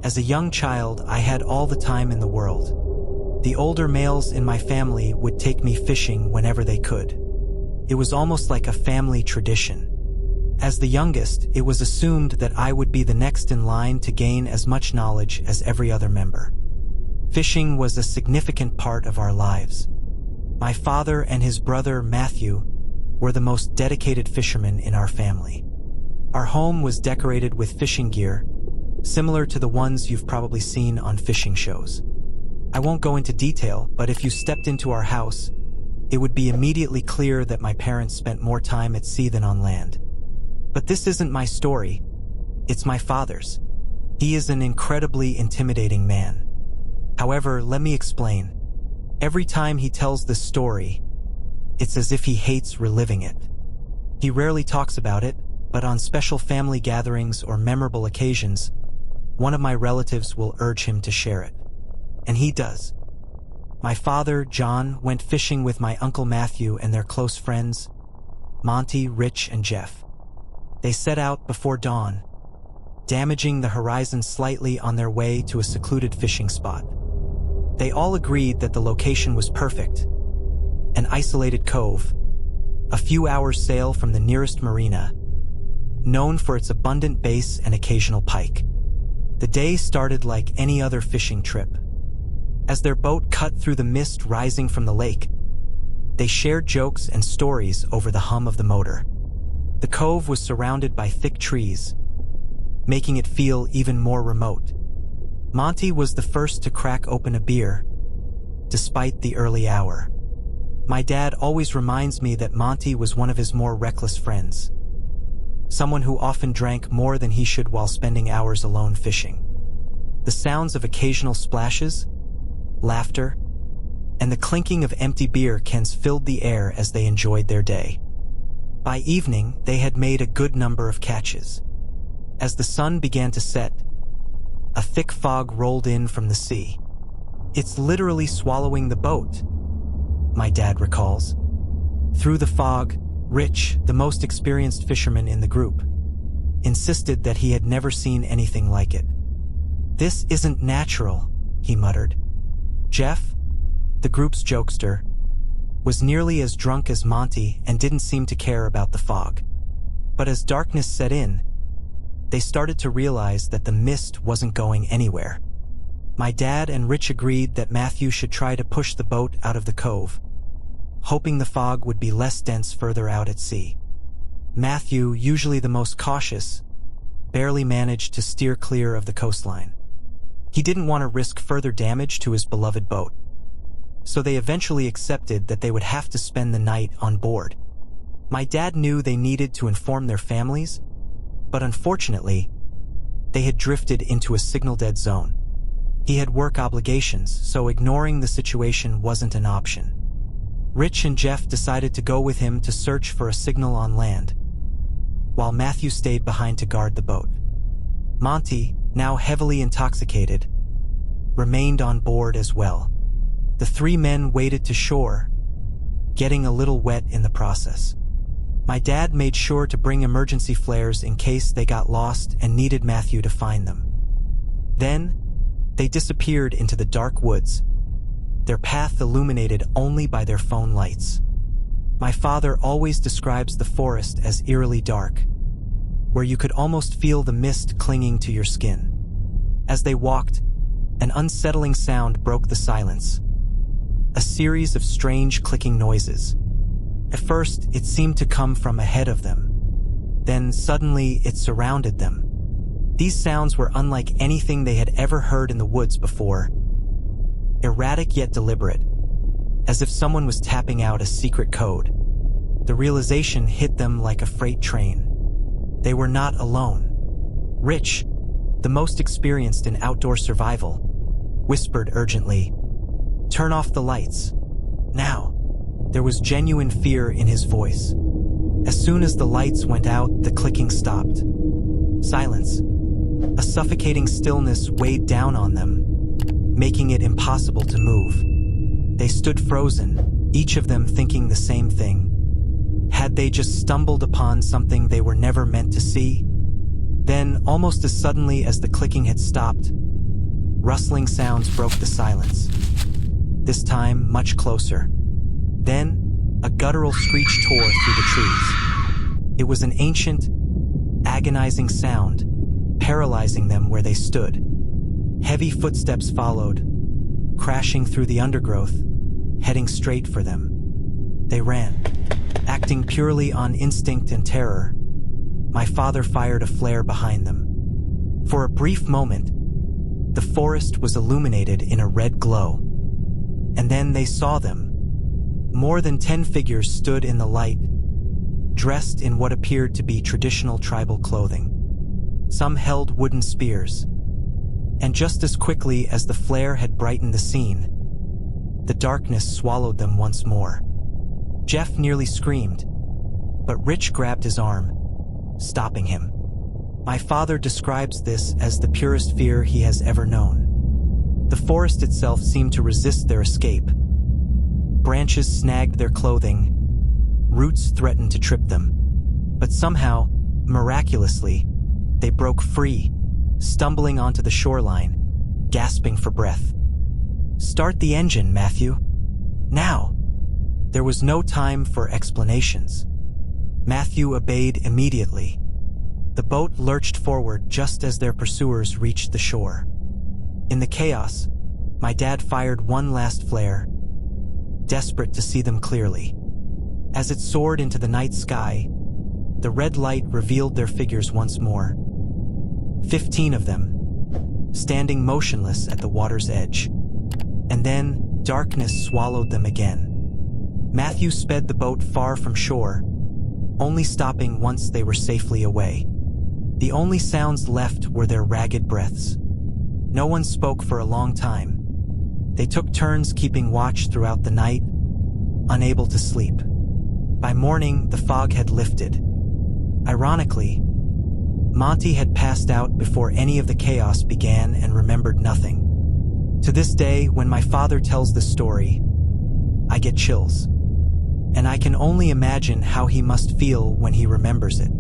As a young child, I had all the time in the world. The older males in my family would take me fishing whenever they could. It was almost like a family tradition. As the youngest, it was assumed that I would be the next in line to gain as much knowledge as every other member. Fishing was a significant part of our lives. My father and his brother, Matthew, were the most dedicated fishermen in our family. Our home was decorated with fishing gear, similar to the ones you've probably seen on fishing shows. I won't go into detail, but if you stepped into our house, it would be immediately clear that my parents spent more time at sea than on land. But this isn't my story, it's my father's. He is an incredibly intimidating man. However, let me explain. Every time he tells this story, it's as if he hates reliving it. He rarely talks about it, but on special family gatherings or memorable occasions, one of my relatives will urge him to share it. And he does. My father, John, went fishing with my Uncle Matthew and their close friends, Monty, Rich, and Jeff. They set out before dawn, damaging the horizon slightly on their way to a secluded fishing spot. They all agreed that the location was perfect, an isolated cove, a few hours' sail from the nearest marina, known for its abundant bass and occasional pike. The day started like any other fishing trip. As their boat cut through the mist rising from the lake, they shared jokes and stories over the hum of the motor. The cove was surrounded by thick trees, making it feel even more remote. Monty was the first to crack open a beer, despite the early hour. My dad always reminds me that Monty was one of his more reckless friends, someone who often drank more than he should while spending hours alone fishing. The sounds of occasional splashes, laughter, and the clinking of empty beer cans filled the air as they enjoyed their day. By evening, they had made a good number of catches. As the sun began to set, a thick fog rolled in from the sea. "It's literally swallowing the boat," my dad recalls. Through the fog, Rich, the most experienced fisherman in the group, insisted that he had never seen anything like it. "This isn't natural," he muttered. Jeff, the group's jokester, was nearly as drunk as Monty and didn't seem to care about the fog. But as darkness set in, they started to realize that the mist wasn't going anywhere. My dad and Rich agreed that Matthew should try to push the boat out of the cove, hoping the fog would be less dense further out at sea. Matthew, usually the most cautious, barely managed to steer clear of the coastline. He didn't want to risk further damage to his beloved boat, so they eventually accepted that they would have to spend the night on board. My dad knew they needed to inform their families, but unfortunately, they had drifted into a signal-dead zone. He had work obligations, so ignoring the situation wasn't an option. Rich and Jeff decided to go with him to search for a signal on land, while Matthew stayed behind to guard the boat. Monty, now heavily intoxicated, remained on board as well. The three men waded to shore, getting a little wet in the process. My dad made sure to bring emergency flares in case they got lost and needed Matthew to find them. Then, they disappeared into the dark woods, their path illuminated only by their phone lights. My father always describes the forest as eerily dark, where you could almost feel the mist clinging to your skin. As they walked, an unsettling sound broke the silence. A series of strange clicking noises. At first, it seemed to come from ahead of them. Then suddenly, it surrounded them. These sounds were unlike anything they had ever heard in the woods before. Erratic yet deliberate, as if someone was tapping out a secret code. The realization hit them like a freight train. They were not alone. Rich, the most experienced in outdoor survival, whispered urgently, "Turn off the lights. Now." There was genuine fear in his voice. As soon as the lights went out, the clicking stopped. Silence. A suffocating stillness weighed down on them, making it impossible to move. They stood frozen, each of them thinking the same thing. Had they just stumbled upon something they were never meant to see? Then, almost as suddenly as the clicking had stopped, Rustling sounds broke the silence. This time, much closer. Then, a guttural screech tore through the trees. It was an ancient, agonizing sound, paralyzing them where they stood. Heavy footsteps followed, crashing through the undergrowth, heading straight for them. They ran, acting purely on instinct and terror. My father fired a flare behind them. For a brief moment, the forest was illuminated in a red glow. And then they saw them. More than 10 figures stood in the light, dressed in what appeared to be traditional tribal clothing. Some held wooden spears. And just as quickly as the flare had brightened the scene, the darkness swallowed them once more. Jeff nearly screamed, but Rich grabbed his arm, stopping him. My father describes this as the purest fear he has ever known. The forest itself seemed to resist their escape. Branches snagged their clothing, roots threatened to trip them. But somehow, miraculously, they broke free, stumbling onto the shoreline, gasping for breath. "Start the engine, Matthew. Now!" There was no time for explanations. Matthew obeyed immediately. The boat lurched forward just as their pursuers reached the shore. In the chaos, my dad fired one last flare, desperate to see them clearly. As it soared into the night sky, the red light revealed their figures once more. 15 of them, standing motionless at the water's edge. And then, darkness swallowed them again. Matthew sped the boat far from shore, only stopping once they were safely away. The only sounds left were their ragged breaths. No one spoke for a long time. They took turns keeping watch throughout the night, unable to sleep. By morning, the fog had lifted. Ironically, Monty had passed out before any of the chaos began and remembered nothing. To this day, when my father tells this story, I get chills. And I can only imagine how he must feel when he remembers it.